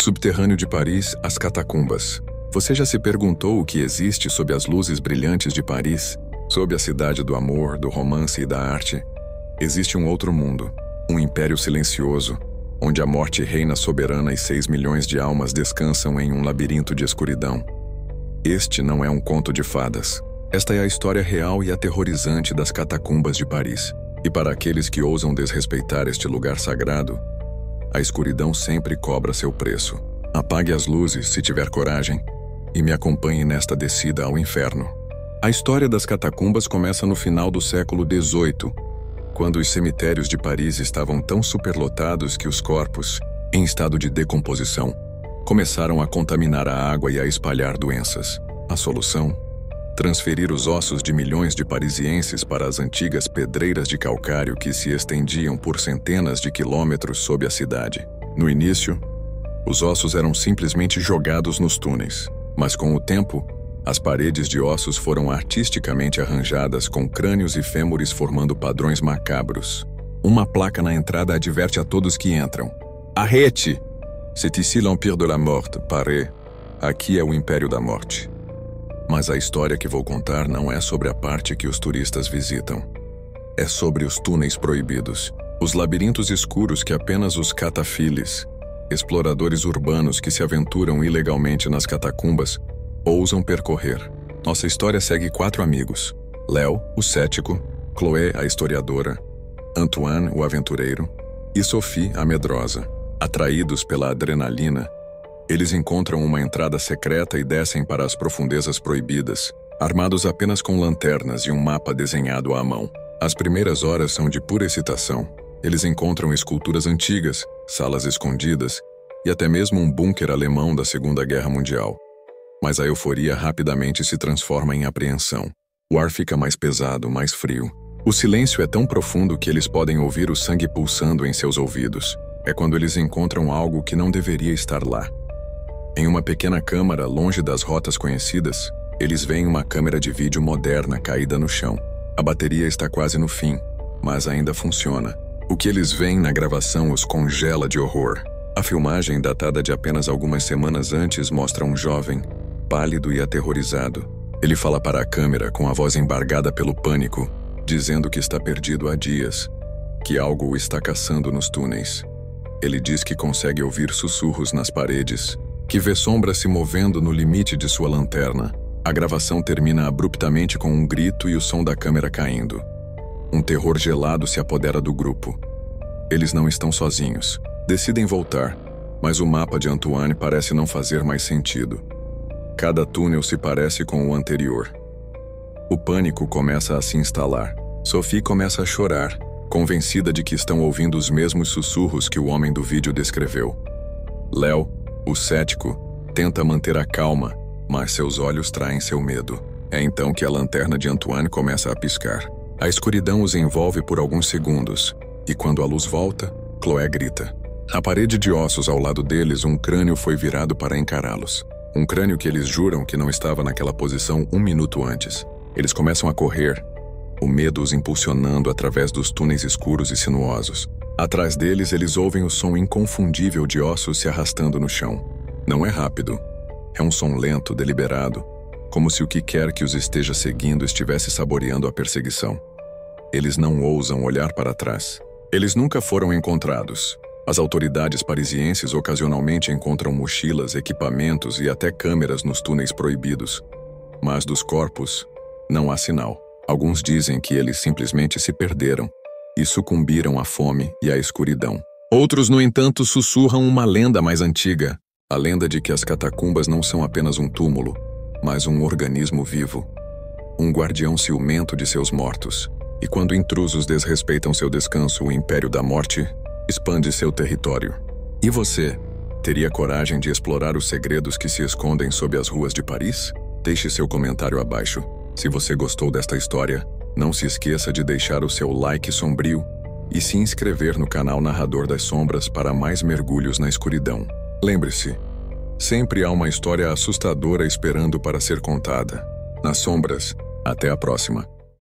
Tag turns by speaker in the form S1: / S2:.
S1: subterrâneo de Paris, as catacumbas. Você já se perguntou o que existe sob as luzes brilhantes de Paris? Sob a cidade do amor, do romance e da arte, existe um outro mundo, um império silencioso, onde a morte reina soberana e 6 milhões de almas descansam em um labirinto de escuridão. Este não é um conto de fadas. Esta é a história real e aterrorizante das catacumbas de Paris. E para aqueles que ousam desrespeitar este lugar sagrado, a escuridão sempre cobra seu preço. Apague as luzes, se tiver coragem, e me acompanhe nesta descida ao inferno. A história das catacumbas começa no final do século XVIII, quando os cemitérios de Paris estavam tão superlotados que os corpos, em estado de decomposição, começaram a contaminar a água e a espalhar doenças. A solução? Transferir os ossos de milhões de parisienses para as antigas pedreiras de calcário que se estendiam por centenas de quilômetros sob a cidade. No início, os ossos eram simplesmente jogados nos túneis, mas com o tempo, as paredes de ossos foram artisticamente arranjadas com crânios e fêmures formando padrões macabros. Uma placa na entrada adverte a todos que entram: Arrête! C'est ici l'Empire de la Morte, Paris. Aqui é o Império da Morte. Mas a história que vou contar não é sobre a parte que os turistas visitam. É sobre os túneis proibidos, os labirintos escuros que apenas os cataphiles, exploradores urbanos que se aventuram ilegalmente nas catacumbas, ousam percorrer. Nossa história segue 4 amigos: Léo, o cético, Chloé, a historiadora, Antoine, o aventureiro, e Sophie, a medrosa. Atraídos pela adrenalina, eles encontram uma entrada secreta e descem para as profundezas proibidas, armados apenas com lanternas e um mapa desenhado à mão. As primeiras horas são de pura excitação. Eles encontram esculturas antigas, salas escondidas e até mesmo um bunker alemão da Segunda Guerra Mundial. Mas a euforia rapidamente se transforma em apreensão. O ar fica mais pesado, mais frio. O silêncio é tão profundo que eles podem ouvir o sangue pulsando em seus ouvidos. É quando eles encontram algo que não deveria estar lá. Em uma pequena câmara, longe das rotas conhecidas, eles veem uma câmera de vídeo moderna caída no chão. A bateria está quase no fim, mas ainda funciona. O que eles veem na gravação os congela de horror. A filmagem, datada de apenas algumas semanas antes, mostra um jovem, pálido e aterrorizado. Ele fala para a câmera com a voz embargada pelo pânico, dizendo que está perdido há dias, que algo o está caçando nos túneis. Ele diz que consegue ouvir sussurros nas paredes, que vê sombras se movendo no limite de sua lanterna. A gravação termina abruptamente com um grito e o som da câmera caindo. Um terror gelado se apodera do grupo. Eles não estão sozinhos. Decidem voltar, mas o mapa de Antoine parece não fazer mais sentido. Cada túnel se parece com o anterior. O pânico começa a se instalar. Sophie começa a chorar, convencida de que estão ouvindo os mesmos sussurros que o homem do vídeo descreveu. Léo, o cético, tenta manter a calma, mas seus olhos traem seu medo. É então que a lanterna de Antoine começa a piscar. A escuridão os envolve por alguns segundos, e quando a luz volta, Chloé grita. Na parede de ossos ao lado deles, um crânio foi virado para encará-los. Um crânio que eles juram que não estava naquela posição 1 minuto antes. Eles começam a correr, o medo os impulsionando através dos túneis escuros e sinuosos. Atrás deles, eles ouvem o som inconfundível de ossos se arrastando no chão. Não é rápido. É um som lento, deliberado, como se o que quer que os esteja seguindo estivesse saboreando a perseguição. Eles não ousam olhar para trás. Eles nunca foram encontrados. As autoridades parisienses ocasionalmente encontram mochilas, equipamentos e até câmeras nos túneis proibidos. Mas dos corpos, não há sinal. Alguns dizem que eles simplesmente se perderam e sucumbiram à fome e à escuridão. Outros, no entanto, sussurram uma lenda mais antiga, a lenda de que as catacumbas não são apenas um túmulo, mas um organismo vivo, um guardião ciumento de seus mortos. E quando intrusos desrespeitam seu descanso, o Império da Morte expande seu território. E você, teria coragem de explorar os segredos que se escondem sob as ruas de Paris? Deixe seu comentário abaixo. Se você gostou desta história, não se esqueça de deixar o seu like sombrio e se inscrever no canal Narrador das Sombras para mais mergulhos na escuridão. Lembre-se, sempre há uma história assustadora esperando para ser contada. Nas sombras, até a próxima.